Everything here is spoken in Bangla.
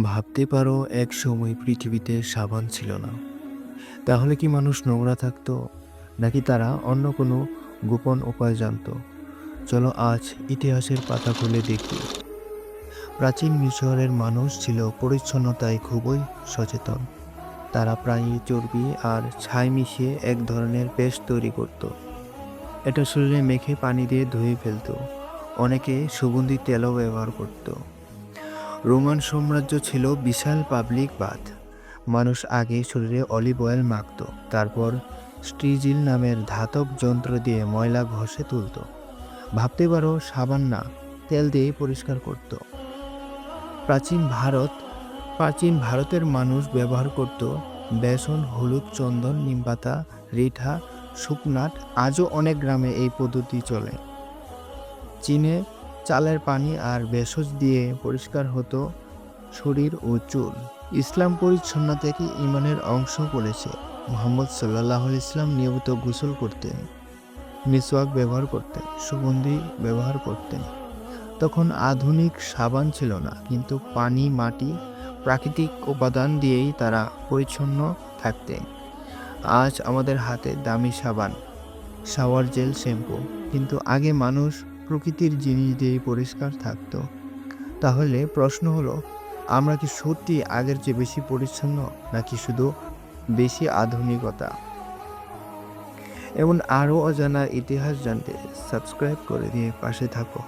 ভাবতে পারো এক সময় পৃথিবীতে সাবান ছিল না। তাহলে কি মানুষ নোংরা থাকতো, নাকি তারা অন্য কোনো গোপন উপায় জানতো? চলো আজ ইতিহাসের পাতা খুলে দেখি। প্রাচীন মিশরের মানুষ ছিল পরিচ্ছন্নতায় খুবই সচেতন। তারা প্রায়ই চর্বি আর ছাই মিশিয়ে এক ধরনের পেস্ট তৈরি করত। এটা শরীরে মেখে পানি দিয়ে ধুয়ে ফেলতো। অনেকে সুগন্ধি তেলও ব্যবহার করত। রোমান সাম্রাজ্য ছিল বিশাল পাবলিক বাথ। মানুষ আগে শরীরে অলিভ অয়েল মাখত, তারপর স্ট্রিজিল নামের ধাতব যন্ত্র দিয়ে ময়লা ঘষে তুলত। ভাবতে পারো, সাবান না, তেল দিয়ে পরিষ্কার করত। প্রাচীন ভারত প্রাচীন ভারতের মানুষ ব্যবহার করত বেসন, হলুদ, চন্দন, নিমপাতা, রিঠা, শুকনাট। আজও অনেক গ্রামে এই পদ্ধতি চলে। চীনে চালের পানি আর ভেষজ দিয়ে পরিষ্কার হতো শরীর ও চুল। ইসলাম পরিচ্ছন্নতাকে ঈমানের অংশ বলেছে। মুহাম্মদ সাল্লাল্লাহু আলাইহি ইসলাম নিয়মিত গোসল করতেন, মিসওয়াক ব্যবহার করতেন, সুগন্ধি ব্যবহার করতেন। তখন আধুনিক সাবান ছিল না, কিন্তু পানি, মাটি, প্রাকৃতিক উপাদান দিয়েই তারা পরিচ্ছন্ন থাকতেন। আজ আমাদের হাতে দামি সাবান, শাওয়ার জেল, শ্যাম্পু, কিন্তু আগে মানুষ প্রকৃতির জিনিস দিয়েই পরিষ্কার থাকতো। তাহলে প্রশ্ন হলো, আমরা কি সত্যি আগের চেয়ে বেশি পরিচ্ছন্ন, নাকি শুধু বেশি আধুনিকতা? এমন আরও অজানা ইতিহাস জানতে সাবস্ক্রাইব করে দিয়ে পাশে থাকো।